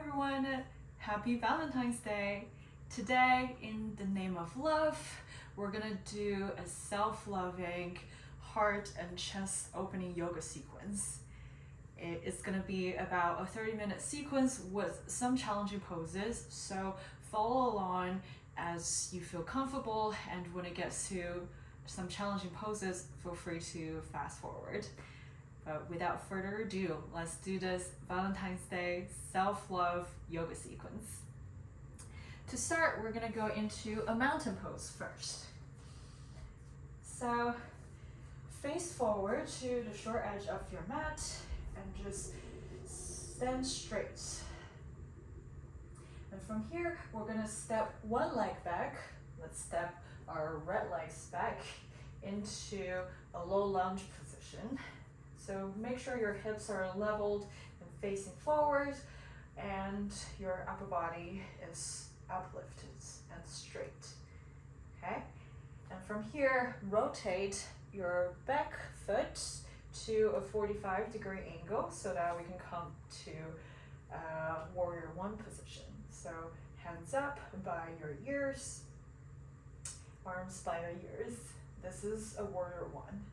everyone! Happy Valentine's Day! Today, in the name of love, we're gonna do a self-loving heart and chest opening yoga sequence. It's gonna be about a 30-minute sequence with some challenging poses, so follow along as you feel comfortable, and when it gets to some challenging poses, feel free to fast forward. But without further ado, let's do this Valentine's Day self-love yoga sequence. To start, we're gonna go into a mountain pose first. So face forward to the short edge of your mat and just stand straight. And from here, we're gonna step one leg back. Let's step our right legs back into a low lunge position. So make sure your hips are leveled and facing forward, and your upper body is uplifted and straight, okay? And from here, rotate your back foot to a 45-degree angle so that we can come to warrior one position. So hands up by your ears, arms by your ears. This is a warrior one.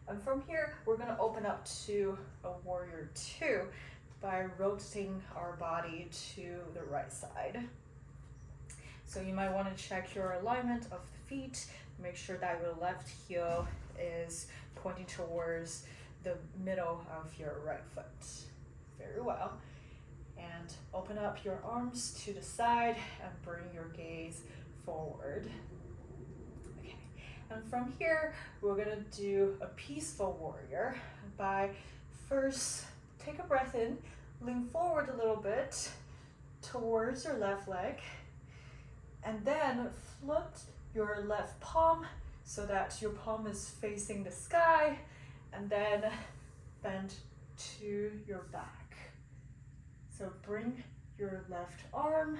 And from here, we're gonna open up to a warrior two by rotating our body to the right side. So you might wanna check your alignment of the feet, make sure that your left heel is pointing towards the middle of your right foot. Very well. And open up your arms to the side and bring your gaze forward. And from here, we're gonna do a peaceful warrior by first take a breath in, lean forward a little bit towards your left leg, and then flip your left palm so that your palm is facing the sky, and then bend to your back. So bring your left arm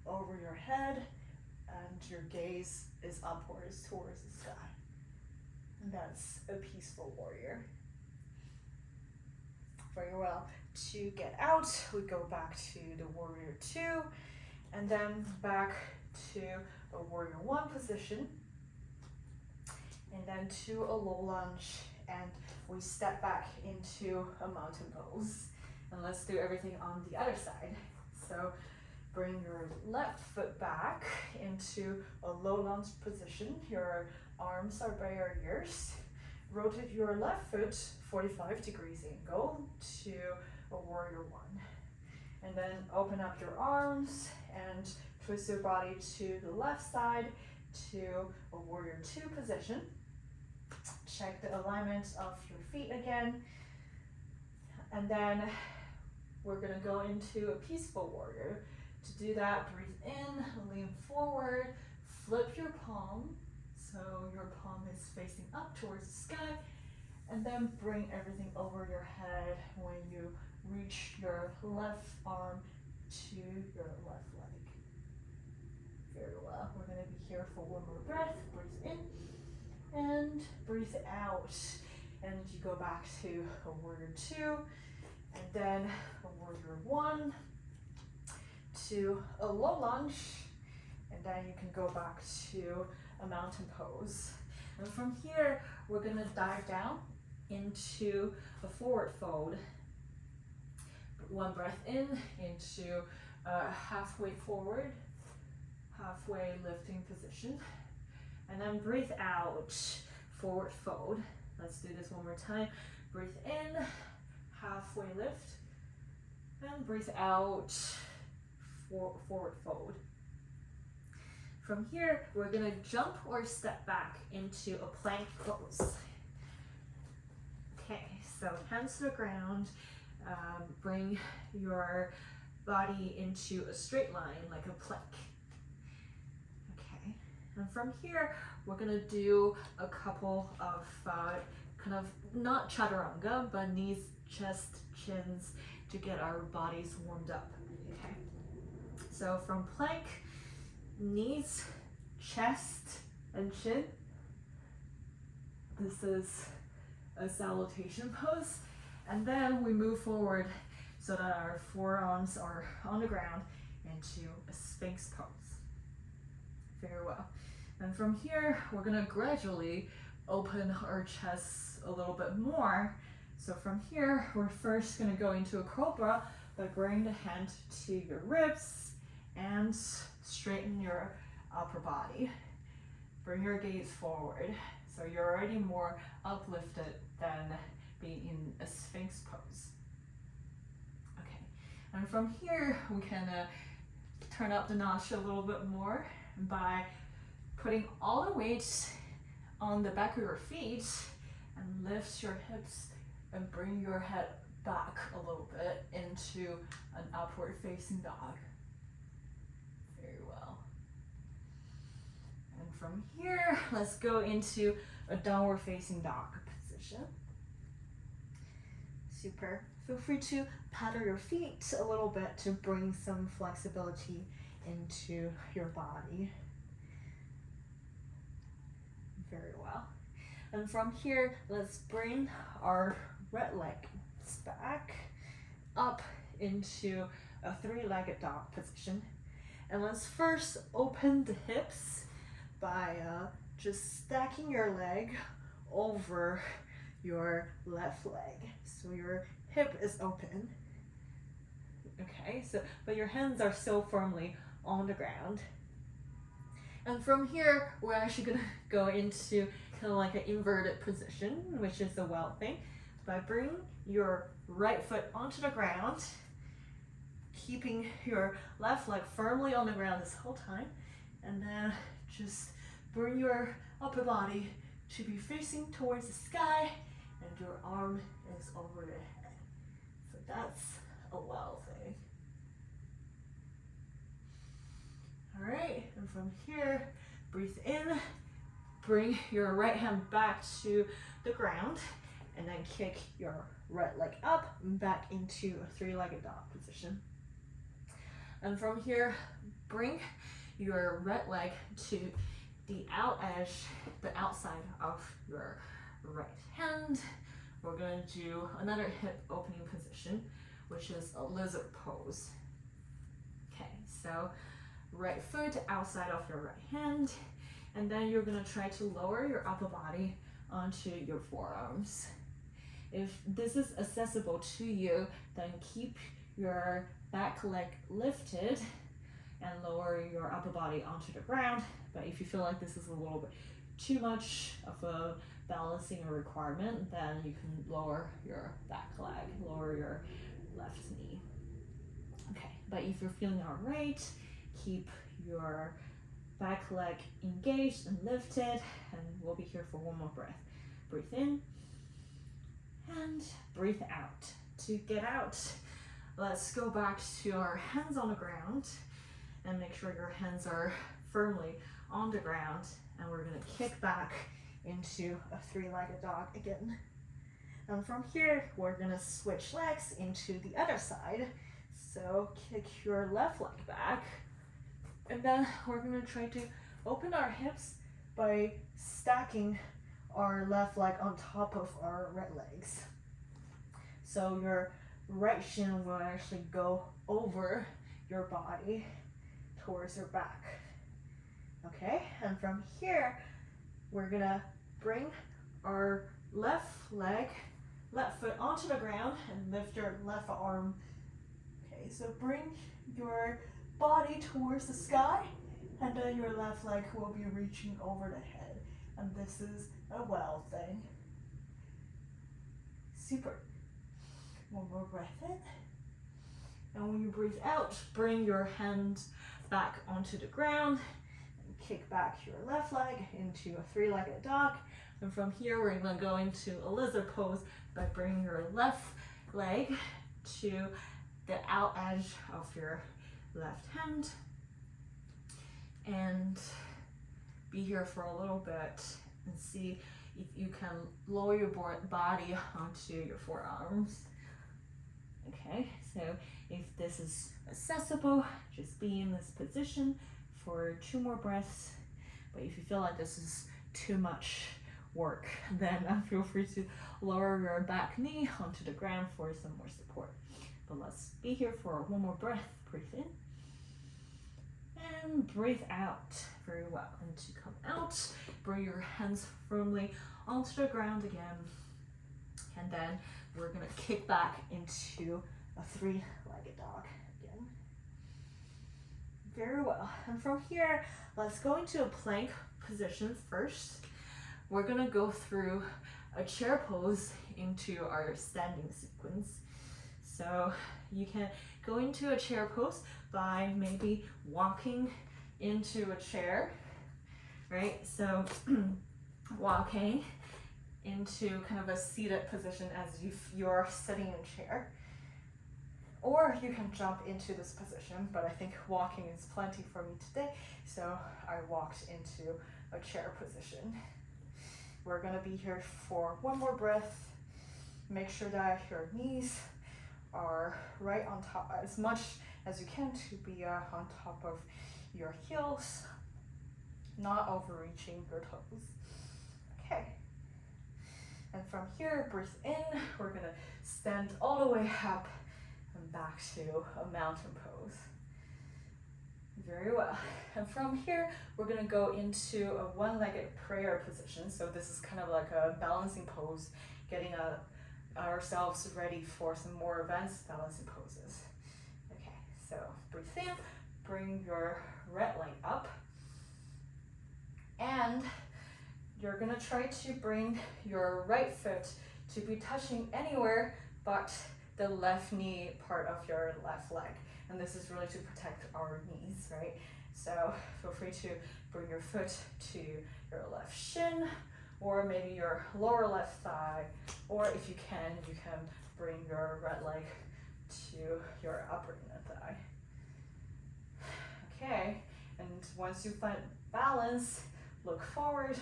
over your head, and your gaze is upwards towards the sky. And that's a peaceful warrior. Very well. To get out, we go back to the warrior two, and then back to a warrior one position, and then to a low lunge, and we step back into a mountain pose. And let's do everything on the other side. So bring your left foot back into a low lunge position. Your arms are by your ears. Rotate your left foot 45 degrees angle to a warrior one. And then open up your arms and twist your body to the left side to a warrior two position. Check the alignment of your feet again. And then we're gonna go into a peaceful warrior. To do that, breathe in, lean forward, flip your palm, so your palm is facing up towards the sky, and then bring everything over your head when you reach your left arm to your left leg. Very well. We're going to be here for one more breath. Breathe in and breathe out. And you go back to a warrior two, and then a warrior one, to a low lunge, and then you can go back to a mountain pose. And from here, we're gonna dive down into a forward fold. One breath in into a halfway forward, halfway lifting position, and then breathe out, forward fold. Let's do this one more time. Breathe in, halfway lift, and breathe out, forward fold. From here, we're gonna jump or step back into a plank pose. Okay, so hands to the ground, bring your body into a straight line like a plank. Okay, and from here, we're gonna do a couple of kind of not chaturanga, but knees, chest, chins to get our bodies warmed up. Okay. So from plank, knees, chest, and chin. This is a salutation pose. And then we move forward. so that our forearms are on the ground into a Sphinx pose. Very well. And from here, we're gonna gradually open our chest a little bit more. So from here, we're first gonna go into a cobra by bringing the hand to your ribs and straighten your upper body. Bring your gaze forward. So you're already more uplifted than being in a Sphinx pose. Okay, and from here, we can turn up the notch a little bit more by putting all the weight on the back of your feet and lift your hips and bring your head back a little bit into an upward facing dog. Very well. And from here, let's go into a downward facing dog position. Super. Feel free to paddle your feet a little bit to bring some flexibility into your body. Very well. And from here, let's bring our right legs back up into a three-legged dog position. And let's first open the hips by just stacking your leg over your left leg. So your hip is open. Okay, so but your hands are still firmly on the ground. And from here, we're actually gonna go into kind of like an inverted position, which is the wild thing, by bringing your right foot onto the ground, keeping your left leg firmly on the ground this whole time, and then just bring your upper body to be facing towards the sky, and your arm is over your head. So that's a wild thing. All right, and from here, breathe in, bring your right hand back to the ground, and then kick your right leg up and back into a three-legged dog position. And from here, bring your right leg to the outside of your right hand. We're going to do another hip opening position, which is a lizard pose. Okay, so right foot outside of your right hand, and then you're gonna try to lower your upper body onto your forearms. If this is accessible to you, then keep your back leg lifted and lower your upper body onto the ground. But if you feel like this is a little bit too much of a balancing requirement, then you can lower your back leg, lower your left knee. Okay, but if you're feeling all right, keep your back leg engaged and lifted, and we'll be here for one more breath. Breathe in and breathe out. To get out, let's go back to our hands on the ground and make sure your hands are firmly on the ground, and we're gonna kick back into a three-legged dog again. And from here, we're gonna switch legs into the other side. So kick your left leg back, and then we're gonna try to open our hips by stacking our left leg on top of our right legs. So your right shin will actually go over your body towards your back. Okay, and from here, we're gonna bring our left foot onto the ground and lift your left arm. Okay, so bring your body towards the sky, and then your left leg will be reaching over the head. And this is a well thing. Super. One more breath in. And when you breathe out, bring your hands back onto the ground and kick back your left leg into a three-legged dog. And from here, we're gonna go into a lizard pose by bringing your left leg to the out edge of your left hand, and be here for a little bit and see if you can lower your body onto your forearms. Okay, so if this is accessible, just be in this position for 2 more breaths. But if you feel like this is too much work, then feel free to lower your back knee onto the ground for some more support. but let's be here for one more breath. Breathe in and breathe out. Very well. And to come out, bring your hands firmly onto the ground again. And then we're gonna kick back into a three-legged dog again. Very well. And from here, let's go into a plank position first. We're gonna go through a chair pose into our standing sequence. So you can go into a chair pose by maybe walking into a chair, right? So walking into kind of a seated position as if you're sitting in a chair. Or you can jump into this position, but I think walking is plenty for me today, so I walked into a chair position. We're gonna be here for one more breath. Make sure that your knees are right on top, as much as you can to be on top of your heels, not overreaching your toes. Okay. And from here, breathe in. We're gonna stand all the way up and back to a mountain pose. Very well. And from here, we're gonna go into a one-legged prayer position. So this is kind of like a balancing pose, getting ourselves ready for some more advanced balancing poses. Okay, so breathe in, bring your right leg up, and you're gonna try to bring your right foot to be touching anywhere but the left knee part of your left leg. And this is really to protect our knees, right? So feel free to bring your foot to your left shin, or maybe your lower left thigh, or if you can bring your right leg to your upper inner thigh. Okay, and once you find balance, look forward,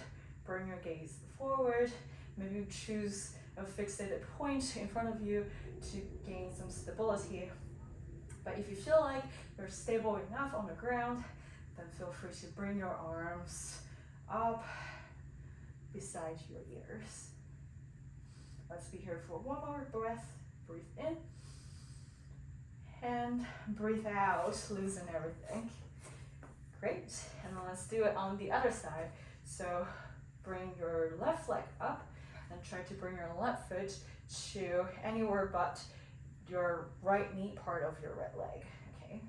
bring your gaze forward, maybe choose a fixated point in front of you to gain some stability. But if you feel like you're stable enough on the ground, then feel free to bring your arms up beside your ears. Let's be here for one more breath. Breathe in and breathe out, loosen everything. Great, and then let's do it on the other side. So bring your left leg up and try to bring your left foot to anywhere but your right knee part of your right leg, okay?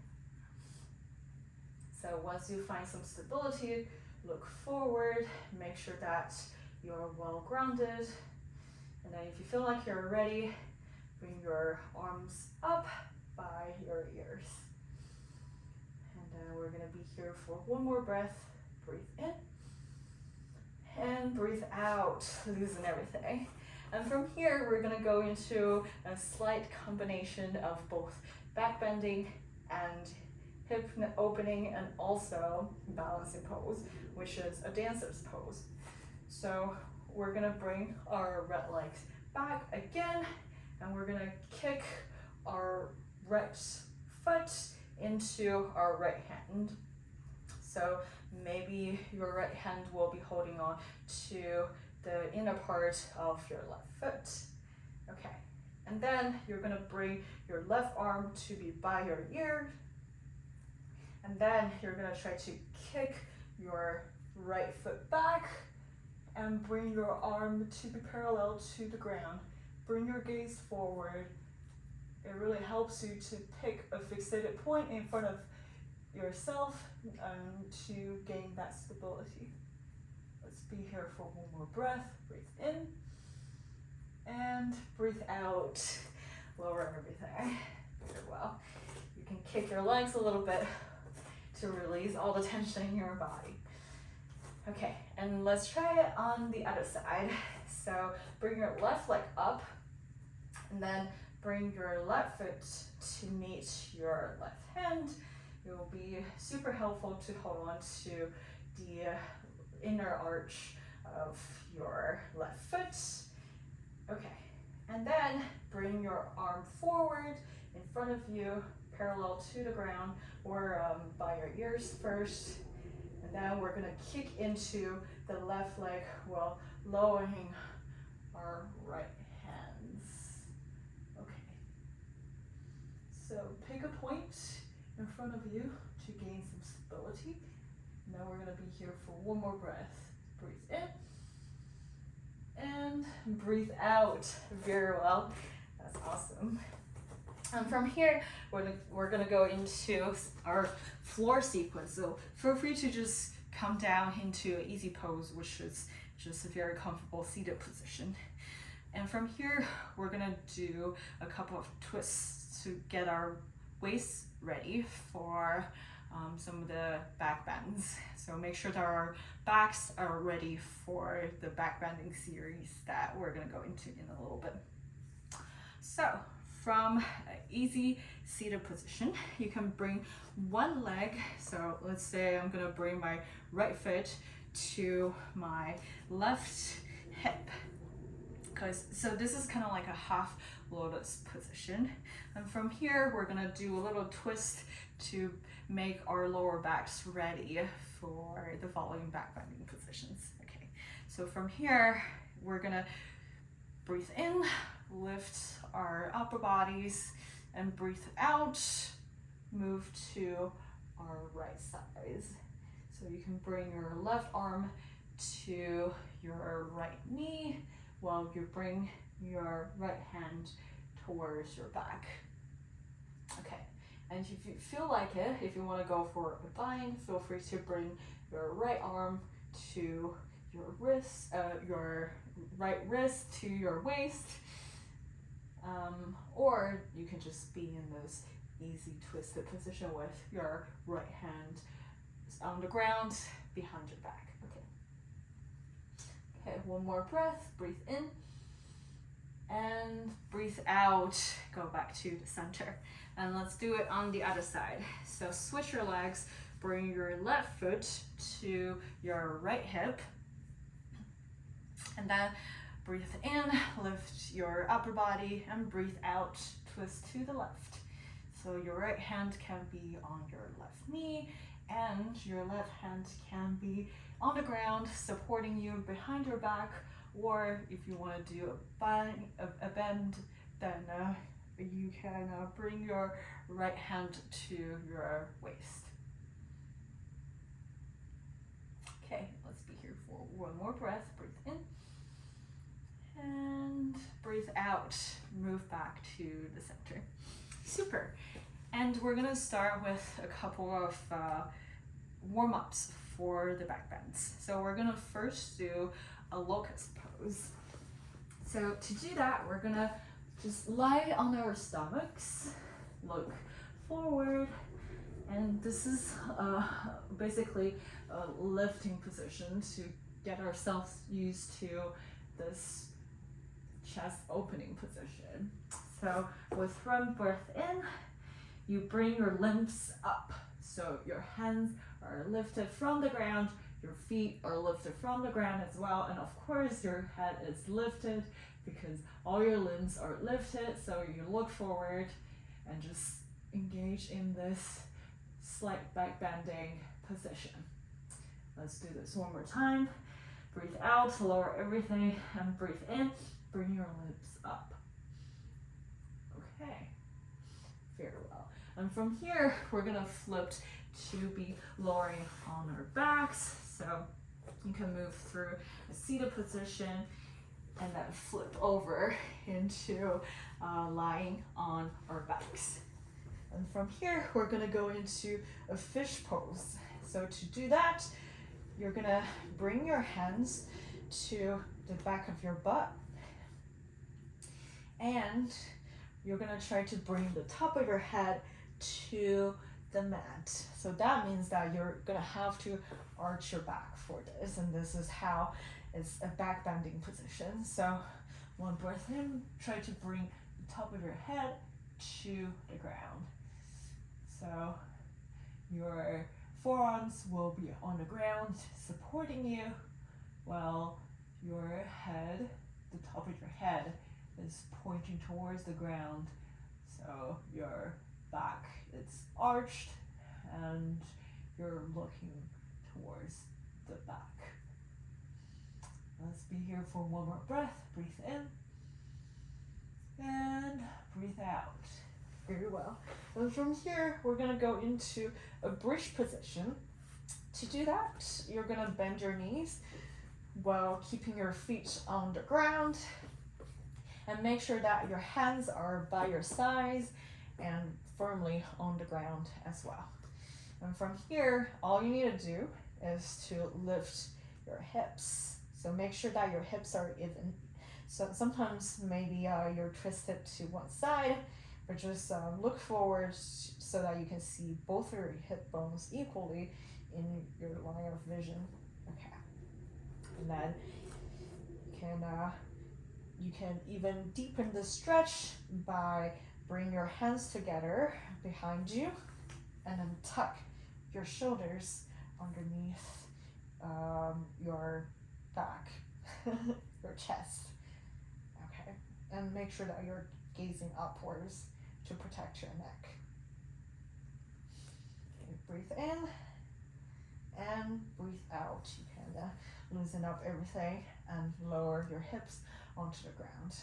So once you find some stability, look forward, make sure that you're well grounded, and then if you feel like you're ready, bring your arms up by your ears. And then we're gonna be here for one more breath. Breathe in and breathe out, loosen everything. And from here, we're gonna go into a slight combination of both back bending and hip opening, and also balancing pose, which is a dancer's pose. So we're gonna bring our right legs back again, and we're gonna kick our right foot into our right hand. So maybe your right hand will be holding on to the inner part of your left foot. Okay, and then you're gonna bring your left arm to be by your ear, and then you're gonna try to kick your right foot back and bring your arm to be parallel to the ground. Bring your gaze forward. It really helps you to pick a fixated point in front of yourself to gain that stability. Let's be here for one more breath. Breathe in and breathe out. Lower everything. Very well. You can kick your legs a little bit to release all the tension in your body. Okay, and let's try it on the other side. So bring your left leg up, and then bring your left foot to meet your left hand. It will be super helpful to hold on to the inner arch of your left foot. Okay, and then bring your arm forward in front of you, parallel to the ground, or by your ears first. And then we're gonna kick into the left leg while lowering our right hands. Okay. So pick a point in front of you to gain some stability. Now we're gonna be here for one more breath. Breathe in and breathe out. Very well. That's awesome. And from here, we're gonna go into our floor sequence. So feel free to just come down into an easy pose, which is just a very comfortable seated position. And from here, we're gonna do a couple of twists to get our waist ready for some of the back bends. So make sure that our backs are ready for the back bending series that we're gonna go into in a little bit. So from an easy seated position, you can bring one leg. So let's say I'm gonna bring my right foot to my left hip. So this is kind of like a half lotus position. And from here, we're gonna do a little twist to make our lower backs ready for the following back bending positions. Okay, so from here, we're gonna breathe in, lift our upper bodies, and breathe out, move to our right side. So you can bring your left arm to your right knee while you bring your right hand towards your back. Okay, and if you feel like it, if you want to go for a bind, feel free to bring your right arm to your wrist, your right wrist to your waist, or you can just be in this easy twisted position with your right hand on the ground behind your back. Okay, one more breath, breathe in and breathe out, go back to the center. And let's do it on the other side. So switch your legs, bring your left foot to your right hip, and then breathe in, lift your upper body, and breathe out, twist to the left. So your right hand can be on your left knee, and your left hand can be on the ground, supporting you behind your back, or if you want to do a bend, then you can bring your right hand to your waist. Okay, let's be here for one more breath. Breathe in and breathe out. Move back to the center. Super. And we're gonna start with a couple of warm-ups for the back bends. So we're gonna first do a locus pose. So to do that, we're gonna just lie on our stomachs, look forward, and this is basically a lifting position to get ourselves used to this chest opening position. So with one breath in, you bring your limbs up. So your hands are lifted from the ground, your feet are lifted from the ground as well, and of course your head is lifted because all your limbs are lifted. So you look forward and just engage in this slight back bending position. Let's do this one more time. Breathe out, lower everything, and breathe in, bring your limbs up. Okay, very well. And from here, we're gonna flip to be lowering on our backs. So you can move through a seated position and then flip over into lying on our backs. And from here, we're gonna go into a fish pose. So to do that, you're gonna bring your hands to the back of your butt, and you're gonna try to bring the top of your head to the mat. So that means that you're gonna have to arch your back for this, and this is how it's a back bending position. So one breath in, try to bring the top of your head to the ground. So your forearms will be on the ground supporting you, while your head, the top of your head, is pointing towards the ground. So your back is arched and you're looking towards the back. Let's be here for one more breath. Breathe in and breathe out. Very well. And from here, we're gonna go into a bridge position. To do that, you're gonna bend your knees while keeping your feet on the ground, and make sure that your hands are by your sides and firmly on the ground as well. And from here, all you need to do is to lift your hips. So make sure that your hips are even. So sometimes maybe you're twisted to one side, but just look forward so that you can see both your hip bones equally in your line of vision. Okay. And then you can even deepen the stretch by bring your hands together behind you and then tuck your shoulders underneath your back, your chest. Okay, and make sure that you're gazing upwards to protect your neck. Okay, breathe in and breathe out. You can loosen up everything and lower your hips onto the ground.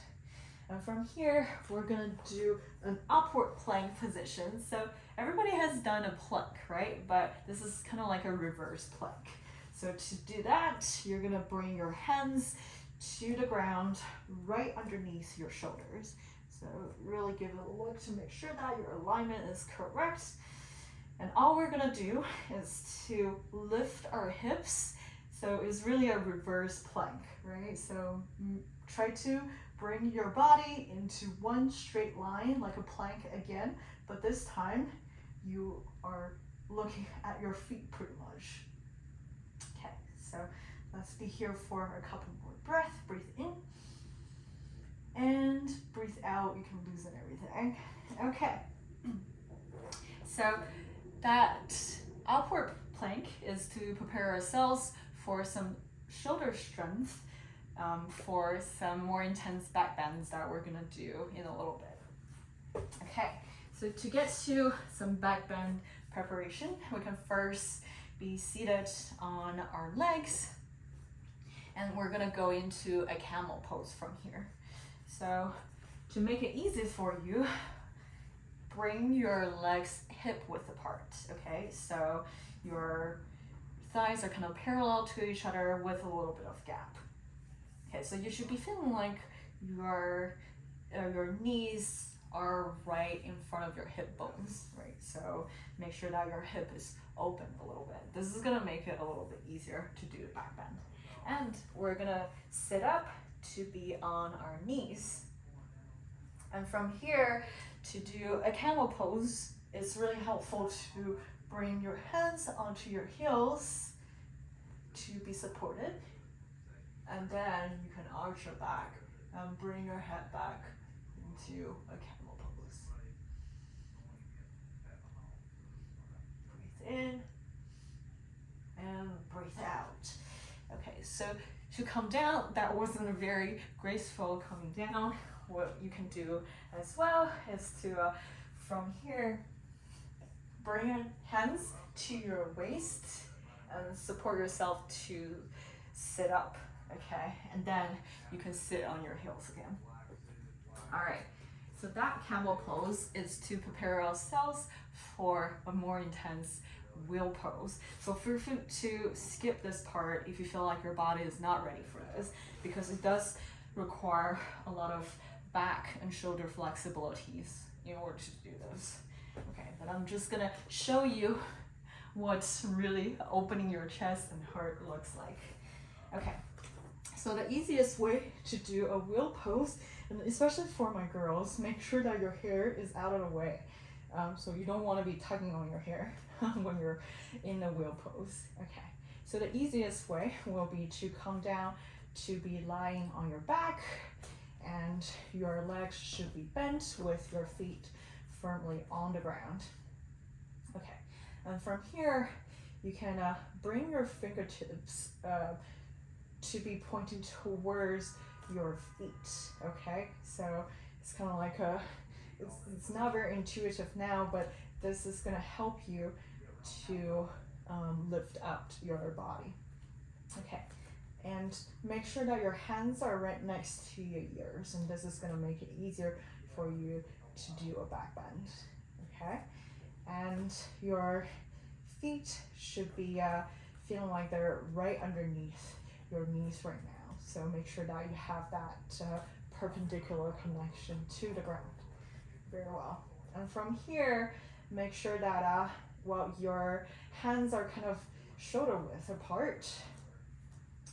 And from here, we're gonna do an upward plank position. So everybody has done a plank, right? But this is kind of like a reverse plank. So to do that, you're gonna bring your hands to the ground right underneath your shoulders. So really give it a look to make sure that your alignment is correct. And all we're gonna do is to lift our hips. So it's really a reverse plank, right? So try to bring your body into one straight line like a plank again, but this time you are looking at your feet pretty much. Okay, so let's be here for a couple more breaths. Breathe in and breathe out. You can loosen everything. Okay, so that upward plank is to prepare ourselves for some shoulder strength, for some more intense back bends that we're gonna do in a little bit. Okay, so to get to some back bend preparation, we can first be seated on our legs, and we're gonna go into a camel pose from here. So to make it easy for you, bring your legs hip width apart, okay? So your thighs are kind of parallel to each other with a little bit of gap. Okay, so you should be feeling like your knees are right in front of your hip bones, right? So make sure that your hip is open a little bit. This is gonna make it a little bit easier to do the back bend. And we're gonna sit up to be on our knees. And from here, to do a camel pose, it's really helpful to bring your hands onto your heels to be supported. And then you can arch your back and bring your head back into a camel pose. Breathe in and breathe out. Okay, so to come down, that wasn't a very graceful coming down. What you can do as well is to, from here, bring your hands to your waist and support yourself to sit up, okay? And then you can sit on your heels again. All right, so that camel pose is to prepare ourselves for a more intense wheel pose. So feel free to skip this part if you feel like your body is not ready for this, because it does require a lot of back and shoulder flexibilities in order to do this. Okay, but I'm just gonna show you what really opening your chest and heart looks like. Okay, so the easiest way to do a wheel pose, and especially for my girls, make sure that your hair is out of the way. So you don't want to be tugging on your hair when you're in the wheel pose. Okay, so the easiest way will be to come down to be lying on your back, and your legs should be bent with your feet firmly on the ground. Okay, and from here, you can bring your fingertips to be pointing towards your feet, okay? So it's kind of like it's not very intuitive now, but this is gonna help you to lift up your body. Okay, and make sure that your hands are right next to your ears, and this is gonna make it easier for you to do a back bend, okay? And your feet should be feeling like they're right underneath your knees right now. So make sure that you have that perpendicular connection to the ground. Very well. And from here, make sure that your hands are kind of shoulder width apart.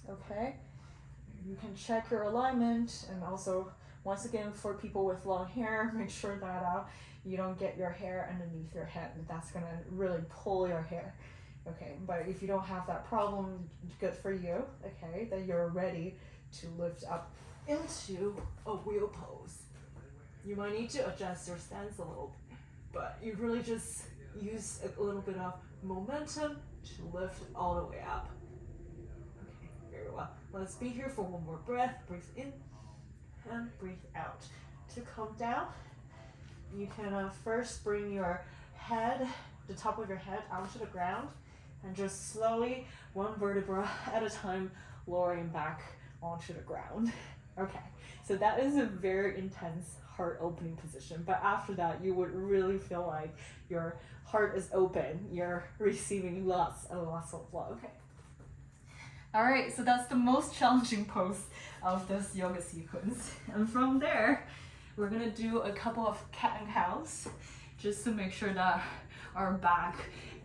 Okay? You can check your alignment, and also, once again, for people with long hair, make sure that you don't get your hair underneath your head. That's gonna really pull your hair. Okay, but if you don't have that problem, good for you. Okay, then you're ready to lift up into a wheel pose. You might need to adjust your stance a little, but you really just use a little bit of momentum to lift all the way up. Okay, very well. Let's be here for one more breath. Breathe in and breathe out. To come down, you can first bring your head, the top of your head, onto the ground, and just slowly, one vertebra at a time, lowering back onto the ground. Okay, so that is a very intense heart opening position, but after that, you would really feel like your heart is open. You're receiving lots and lots of love. Okay. All right, so that's the most challenging pose of this yoga sequence. And from there, we're gonna do a couple of cat and cows, just to make sure that our back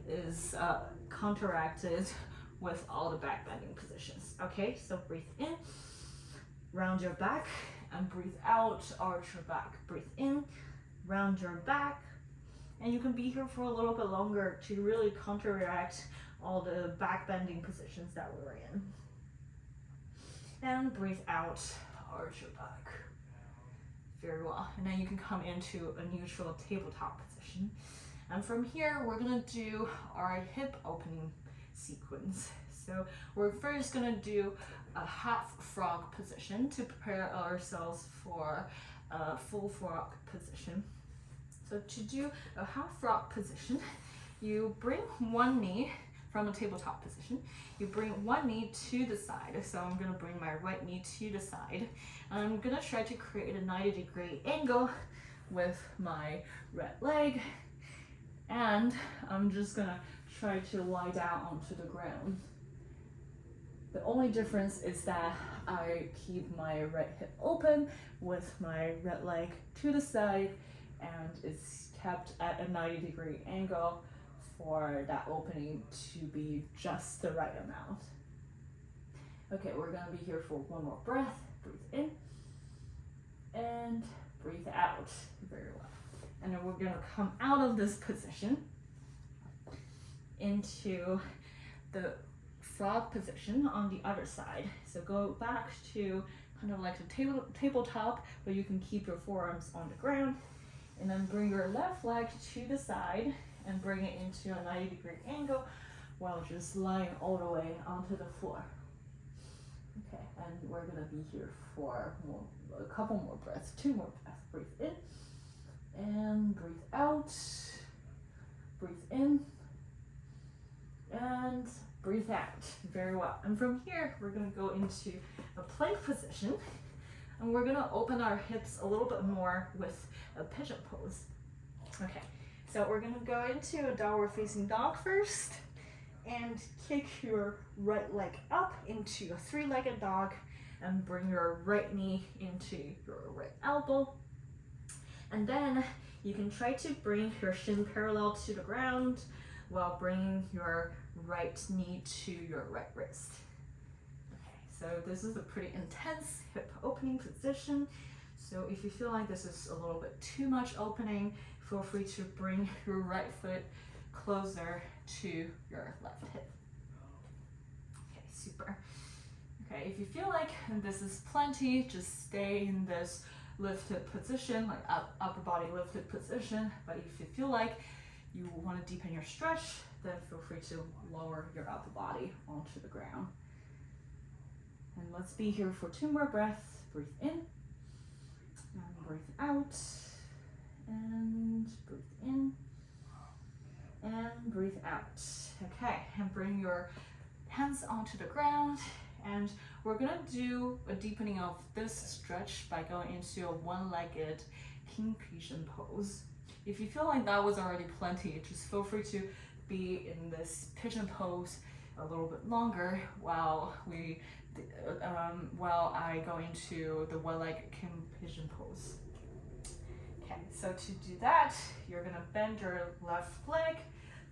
is counteracted with all the back bending positions. Okay, so breathe in, round your back, and breathe out, arch your back. Breathe in, round your back, and you can be here for a little bit longer to really counteract all the back bending positions that we were in. And breathe out, arch your back. Very well. And then you can come into a neutral tabletop position. And from here, we're gonna do our hip opening sequence. So we're first gonna do a half frog position to prepare ourselves for a full frog position. So to do a half frog position, you bring one knee from a tabletop position. You bring one knee to the side. So I'm gonna bring my right knee to the side. And I'm gonna try to create a 90-degree angle with my right leg. And I'm just gonna try to lie down onto the ground. The only difference is that I keep my right hip open with my right leg to the side, and it's kept at a 90-degree angle for that opening to be just the right amount. Okay, we're gonna be here for one more breath. Breathe in and breathe out. Very well. And then we're gonna come out of this position into the frog position on the other side. So go back to kind of like the tabletop, but you can keep your forearms on the ground, and then bring your left leg to the side and bring it into a 90-degree angle while just lying all the way onto the floor. Okay, and we're gonna be here for a couple more breaths, 2 more breaths. Breathe in and breathe out. Breathe in and breathe out. Very well. And from here, we're gonna go into a plank position, and we're gonna open our hips a little bit more with a pigeon pose. Okay, so we're gonna go into a downward facing dog first, and kick your right leg up into a 3-legged dog, and bring your right knee into your right elbow. And then you can try to bring your shin parallel to the ground while bringing your right knee to your right wrist. Okay, so this is a pretty intense hip opening position. So if you feel like this is a little bit too much opening, feel free to bring your right foot closer to your left hip. Okay, super. Okay, if you feel like this is plenty, just stay in this lifted position, like upper body lifted position. But if you feel like you want to deepen your stretch, then feel free to lower your upper body onto the ground. And let's be here for 2 more breaths. Breathe in and breathe out, and breathe in and breathe out. Okay, and bring your hands onto the ground, and we're gonna do a deepening of this stretch by going into a 1-legged King Pigeon pose. If you feel like that was already plenty, just feel free to be in this pigeon pose a little bit longer while I go into the one-legged King Pigeon pose. Okay, so to do that, you're gonna bend your left leg,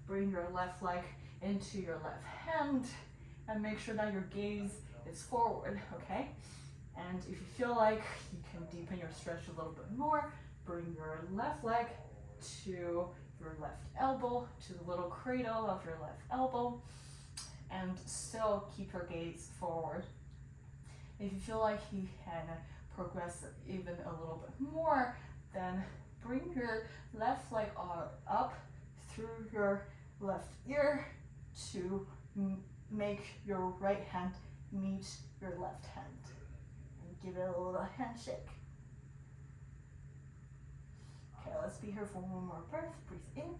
bring your left leg into your left hand, and make sure that your gaze is forward, okay? And if you feel like you can deepen your stretch a little bit more, bring your left leg to your left elbow, to the little cradle of your left elbow, and still keep your gaze forward. If you feel like you can progress even a little bit more, then bring your left leg up through your left ear to make your right hand meet your left hand. And give it a little handshake. Okay, let's be here for one more breath. Breathe in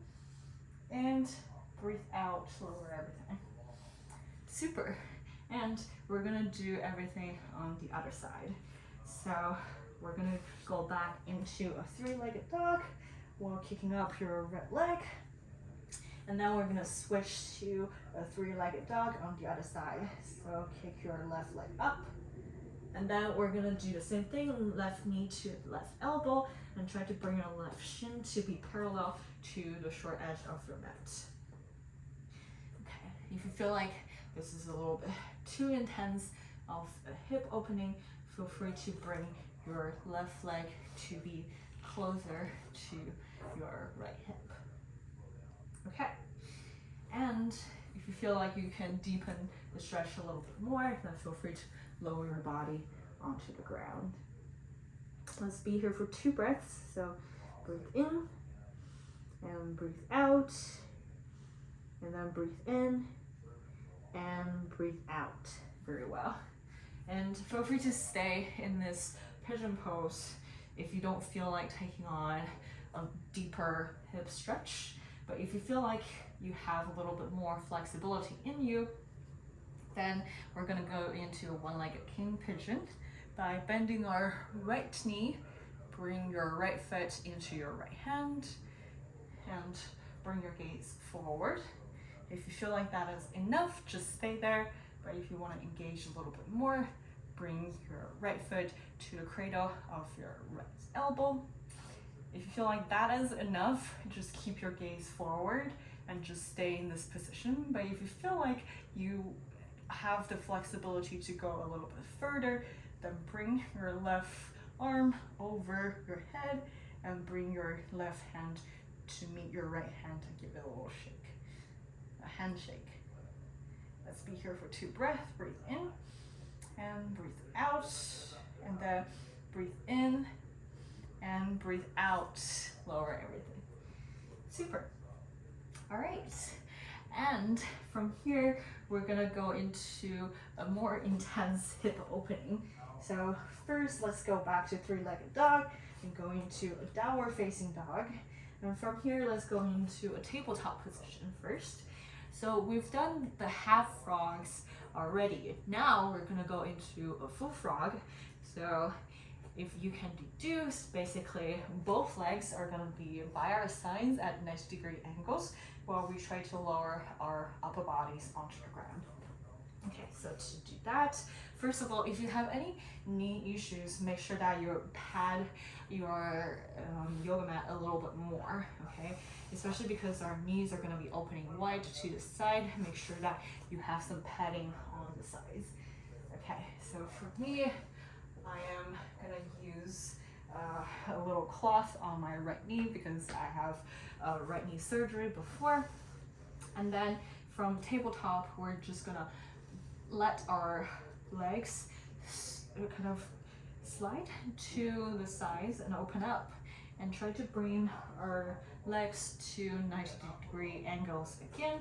and breathe out. Lower everything. Super. And we're gonna do everything on the other side. So we're gonna go back into a three-legged dog while kicking up your right leg. And then we're gonna switch to a three-legged dog on the other side. So kick your left leg up. And then we're gonna do the same thing, left knee to left elbow, and try to bring your left shin to be parallel to the short edge of your mat. Okay, if you feel like this is a little bit too intense of a hip opening, feel free to bring your left leg to be closer to your right hip. Okay, and if you feel like you can deepen the stretch a little bit more, then feel free to lower your body onto the ground. Let's be here for 2 breaths. So breathe in and breathe out, and then breathe in and breathe out. Very well. And feel free to stay in this pigeon pose if you don't feel like taking on a deeper hip stretch. But if you feel like you have a little bit more flexibility in you, then we're gonna go into a one-legged King Pigeon by bending our right knee, bring your right foot into your right hand, and bring your gaze forward. If you feel like that is enough, just stay there. But if you want to engage a little bit more, bring your right foot to the cradle of your right elbow. If you feel like that is enough, just keep your gaze forward and just stay in this position. But if you feel like you have the flexibility to go a little bit further, then bring your left arm over your head and bring your left hand to meet your right hand and give it a little shake, a handshake. Let's be here for 2 breaths. Breathe in and breathe out, and then breathe in and breathe out. Lower everything. Super. All right. And from here, we're gonna go into a more intense hip opening. So first, let's go back to three-legged dog and go into a downward facing dog. And from here, let's go into a tabletop position first. So we've done the half frogs already. Now we're gonna go into a full frog. So if you can deduce, basically both legs are gonna be by our sides at 90-degree angles while we try to lower our upper bodies onto the ground. Okay, so to do that, first of all, if you have any knee issues, make sure that you pad your yoga mat a little bit more, okay? Especially because our knees are gonna be opening wide to the side. Make sure that you have some padding on the sides. Okay, so for me, I am gonna use a little cloth on my right knee because I have right knee surgery before. And then from tabletop, we're just gonna let our legs kind of slide to the sides and open up, and try to bring our legs to 90-degree angles again.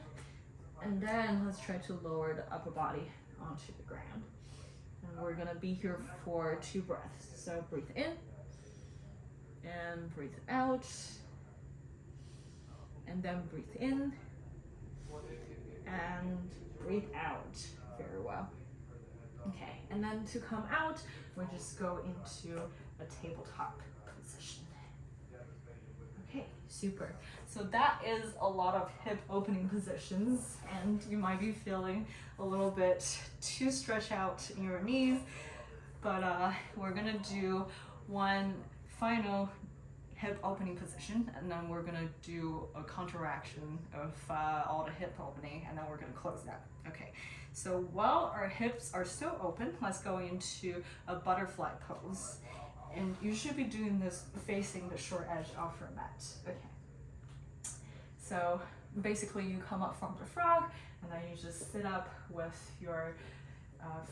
And then let's try to lower the upper body onto the ground. And we're gonna be here for 2 breaths. So breathe in and breathe out, and then breathe in and breathe out. Very well. Okay, and then to come out, we'll just go into a tabletop position. Super. So that is a lot of hip opening positions, and you might be feeling a little bit too stretched out in your knees, but we're gonna do one final hip opening position, and then we're gonna do a counteraction of all the hip opening, and then we're gonna close that. Okay, so while our hips are still open, let's go into a butterfly pose. And you should be doing this facing the short edge of your mat. Okay. So basically you come up from the frog, and then you just sit up with your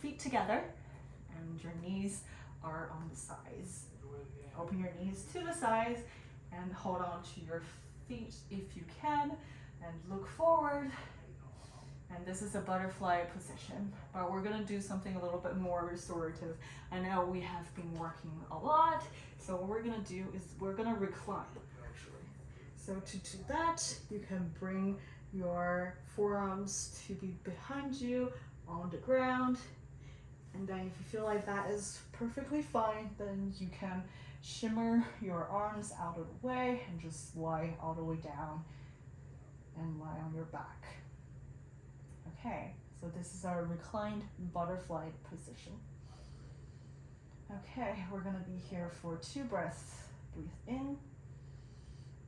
feet together, and your knees are on the sides. Open your knees to the sides and hold on to your feet if you can, and look forward. And this is a butterfly position, but we're gonna do something a little bit more restorative. I know we have been working a lot, so what we're gonna do is we're gonna recline, actually. So to do that, you can bring your forearms to be behind you on the ground. And then if you feel like that is perfectly fine, then you can shimmer your arms out of the way and just lie all the way down and lie on your back. Okay, so this is our reclined butterfly position. Okay, we're gonna be here for 2 breaths. Breathe in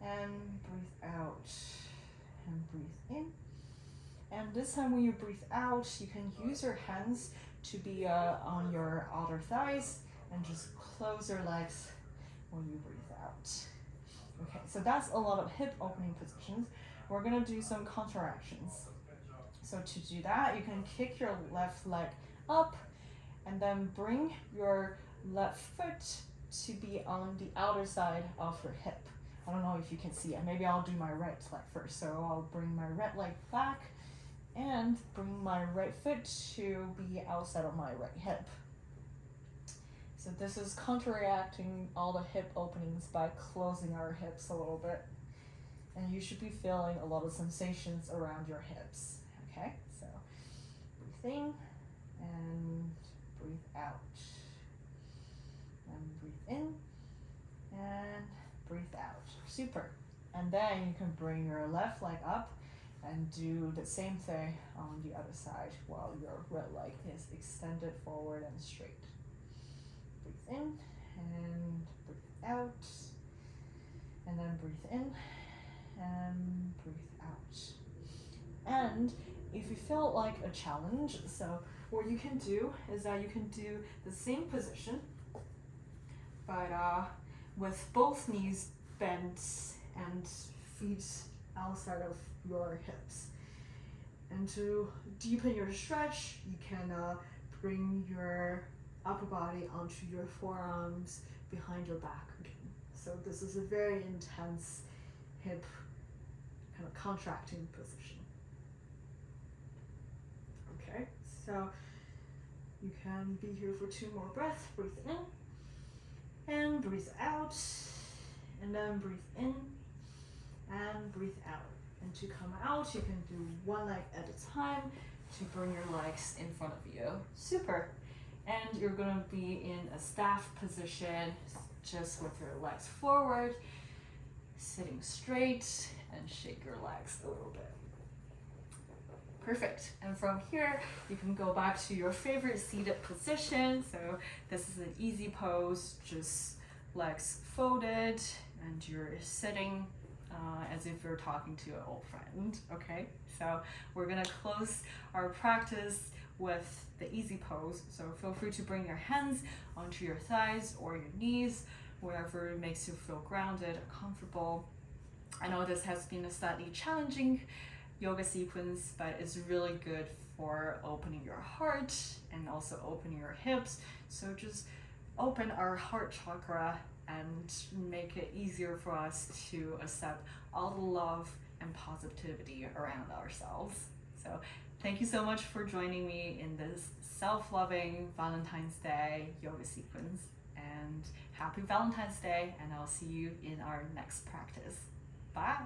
and breathe out, and breathe in. And this time when you breathe out, you can use your hands to be on your outer thighs, and just close your legs when you breathe out. Okay, so that's a lot of hip opening positions. We're gonna do some counteractions. So to do that, you can kick your left leg up, and then bring your left foot to be on the outer side of your hip. I don't know if you can see it. Maybe I'll do my right leg first. So I'll bring my right leg back and bring my right foot to be outside of my right hip. So this is counteracting all the hip openings by closing our hips a little bit. And you should be feeling a lot of sensations around your hips. Okay, so breathe in and breathe out. And breathe in and breathe out. Super. And then you can bring your left leg up and do the same thing on the other side while your right leg is extended forward and straight. Breathe in and breathe out. And then breathe in and breathe out. And if you feel like a challenge, so what you can do is that you can do the same position, but with both knees bent and feet outside of your hips. And to deepen your stretch, you can bring your upper body onto your forearms behind your back again. So this is a very intense hip kind of contracting position. Okay, so you can be here for 2 more breaths. Breathe in and breathe out, and then breathe in and breathe out. And to come out, you can do 1 leg at a time to bring your legs in front of you. Super. And you're gonna be in a staff position, just with your legs forward, sitting straight, and shake your legs a little bit. Perfect. And from here, you can go back to your favorite seated position. So this is an easy pose, just legs folded, and you're sitting as if you're talking to an old friend. Okay, so we're gonna close our practice with the easy pose. So feel free to bring your hands onto your thighs or your knees, wherever makes you feel grounded or comfortable. I know this has been a slightly challenging yoga sequence, but it's really good for opening your heart and also opening your hips. So just open our heart chakra and make it easier for us to accept all the love and positivity around ourselves. So thank you so much for joining me in this self-loving Valentine's Day yoga sequence, and happy Valentine's Day, and I'll see you in our next practice. Bye.